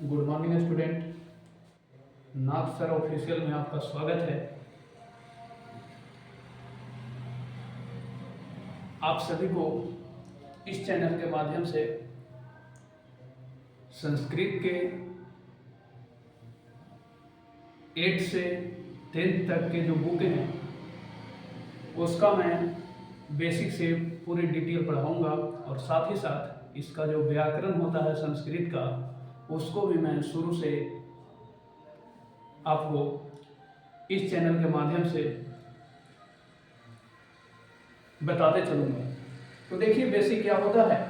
Good morning student. Nath sir official में आपका स्वागत है। आप सभी को इस चैनल के माध्यम से संस्कृत के 8 से 10th तक के जो बुक हैं उसका मैं बेसिक से पूरी डिटेल पढ़ाऊंगा और साथ ही साथ इसका जो व्याकरण होता है संस्कृत का उसको भी मैं शुरू से आपको इस चैनल के माध्यम से बताते चलूँगा। तो देखिए बेसिक क्या होता है,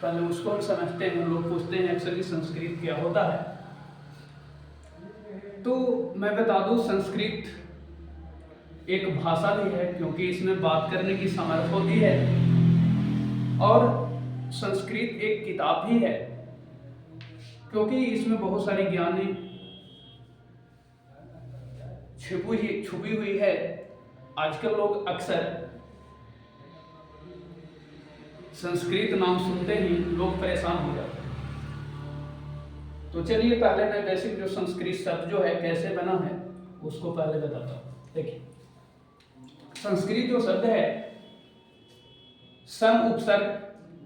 पहले उसको हम समझते हैं। लोग पूछते हैं अक्सर कि संस्कृत क्या होता है, तो मैं बता दूं संस्कृत एक भाषा भी है क्योंकि इसमें बात करने की सामर्थ्य होती है, और संस्कृत एक किताब भी है क्योंकि इसमें बहुत सारी ज्ञान छुपी हुई है। आजकल लोग अक्सर संस्कृत नाम सुनते ही लोग परेशान हो जाते हैं। तो चलिए पहले मैं बेसिक जो संस्कृत शब्द जो है कैसे बना है उसको पहले बताता हूँ। देखिए संस्कृत जो शब्द है सम उपसर्ग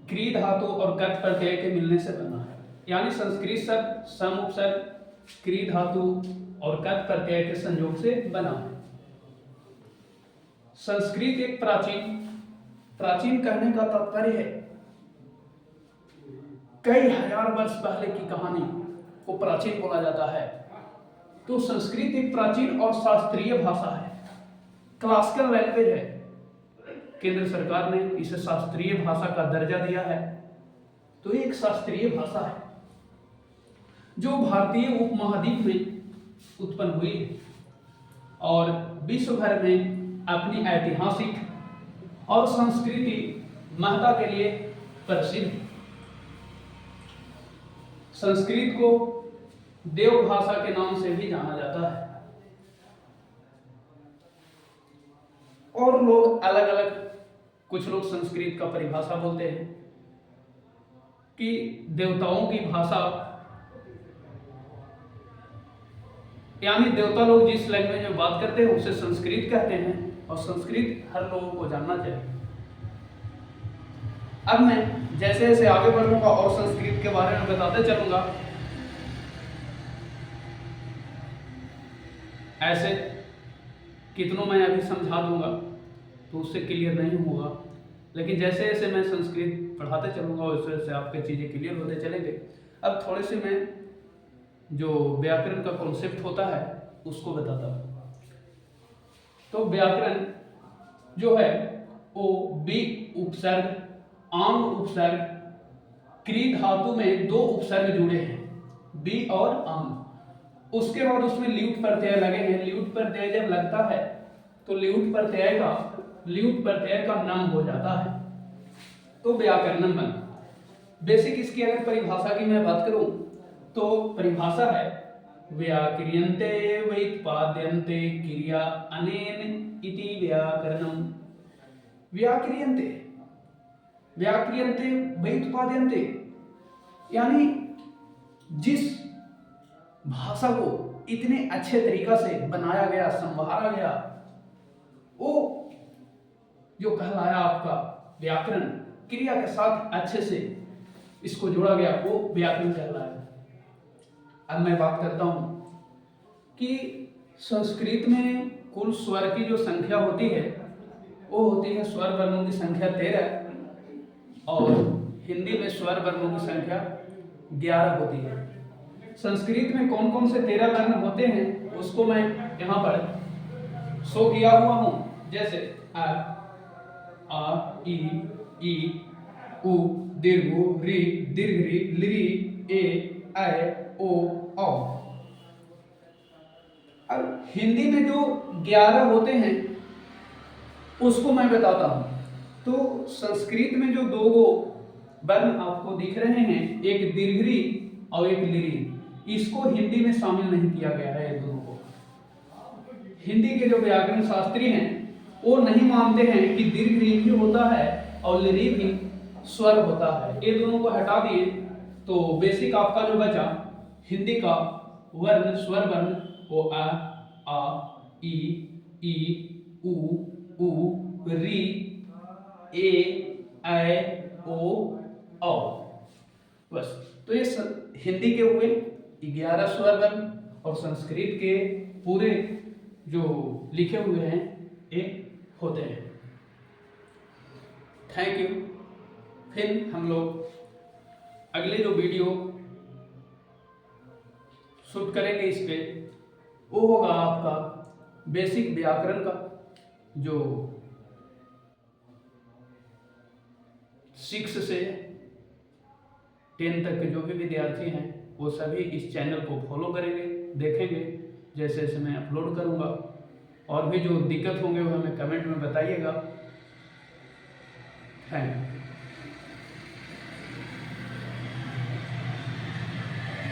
क्री धातु और गत प्रत्यय के मिलने से बना है। यानी संस्कृत शब्द सम उपसर्ग क्री धातु और गत प्रत्यय के संयोग से बना है। संस्कृत एक प्राचीन कहने का तात्पर्य है कई हजार वर्ष पहले की कहानी को प्राचीन बोला जाता है। तो संस्कृत एक प्राचीन और शास्त्रीय भाषा है, क्लासिकल लैंग्वेज है। केंद्र सरकार ने इसे शास्त्रीय भाषा का दर्जा दिया है। तो ये एक शास्त्रीय भाषा है जो भारतीय उपमहाद्वीप में उत्पन्न हुई है और विश्व भर में अपनी ऐतिहासिक और संस्कृति महत्ता के लिए प्रसिद्ध है। संस्कृत को देव भाषा के नाम से भी जाना जाता है और लोग अलग अलग, कुछ लोग संस्कृत का परिभाषा बोलते हैं कि देवताओं की भाषा, यानी देवता लोग जिस लैंग्वेज में बात करते हैं उसे संस्कृत कहते हैं और संस्कृत हर लोगों को जानना चाहिए। अब मैं जैसे जैसे आगे बढ़ूंगा और संस्कृत के बारे में बताते चलूंगा, ऐसे कितनों मैं अभी समझा दूंगा तो उससे क्लियर नहीं होगा, लेकिन जैसे जैसे मैं संस्कृत पढ़ाते चलूंगा वैसे वैसे आपके चीज़ें क्लियर होते चलेंगे। अब थोड़े से मैं जो व्याकरण का कॉन्सेप्ट होता है उसको बताता हूँ। तो व्याकरण जो है वो बी उपसर्ग आंग उपसर्ग क्री धातु में 2 उपसर्ग जुड़े हैं, बी और आंग। उसके बाद उसमें ल्यूट प्रत्यय लगे हैं। ल्यूट प्रत्यय जब लगता है तो ल्यूट प्रत्यय का नाम हो जाता है, तो व्याकरण बना। बेसिक इसकी अगर परिभाषा की मैं बात करूं तो परिभाषा है व्याक्रियन्ते व्युत्पाद्यन्ते क्रिया अनेन इति व्याकरणम्। व्याक्रियन्ते व्युत्पाद्यन्ते यानी जिस भाषा को इतने अच्छे तरीका से बनाया गया, संवारा गया, वो जो कहलाया आपका व्याकरण, क्रिया के साथ अच्छे से इसको जोड़ा गया, वो व्याकरण कहलाया। अब मैं बात करता हूं कि संस्कृत में कुल स्वर की जो संख्या होती है वो होती है स्वर वर्णों की संख्या 13 और हिंदी में स्वर वर्णों की संख्या 11 होती है। संस्कृत में कौन कौन से 13 वर्ण होते हैं उसको मैं यहाँ पर शो किया हुआ हूँ, जैसे आ ई उ दीर्घ री दीर्घ री लिरी ए ऐ ओ औ। अब हिंदी में जो 11 होते हैं उसको मैं बताता हूं। तो संस्कृत में जो 2 वर्ण आपको दिख रहे हैं, एक दीर्घरी और एक लिरी, इसको हिंदी में शामिल नहीं किया गया है। ये दोनों को हिंदी के जो व्याकरण शास्त्री हैं वो नहीं मानते हैं कि दीर्घरी भी होता है और लिरी भी स्वर होता है। ये दोनों को हटा दिए तो बेसिक आपका जो बचा हिंदी का वर्ण स्वर वर्ण ओ आ ई उ री ए ऐ ओ औ। बस, तो ये हिंदी के हुए 11 स्वर वर्ण और संस्कृत के पूरे जो लिखे हुए हैं ये होते हैं। Thank you. फिर हम लोग अगले जो वीडियो शूट करेंगे इस पे, वो होगा आपका बेसिक व्याकरण का, जो 6 से 10 तक के जो भी विद्यार्थी हैं वो सभी इस चैनल को फॉलो करेंगे, देखेंगे जैसे जैसे मैं अपलोड करूँगा। और भी जो दिक्कत होंगे वो हमें कमेंट में बताइएगा। Thank you.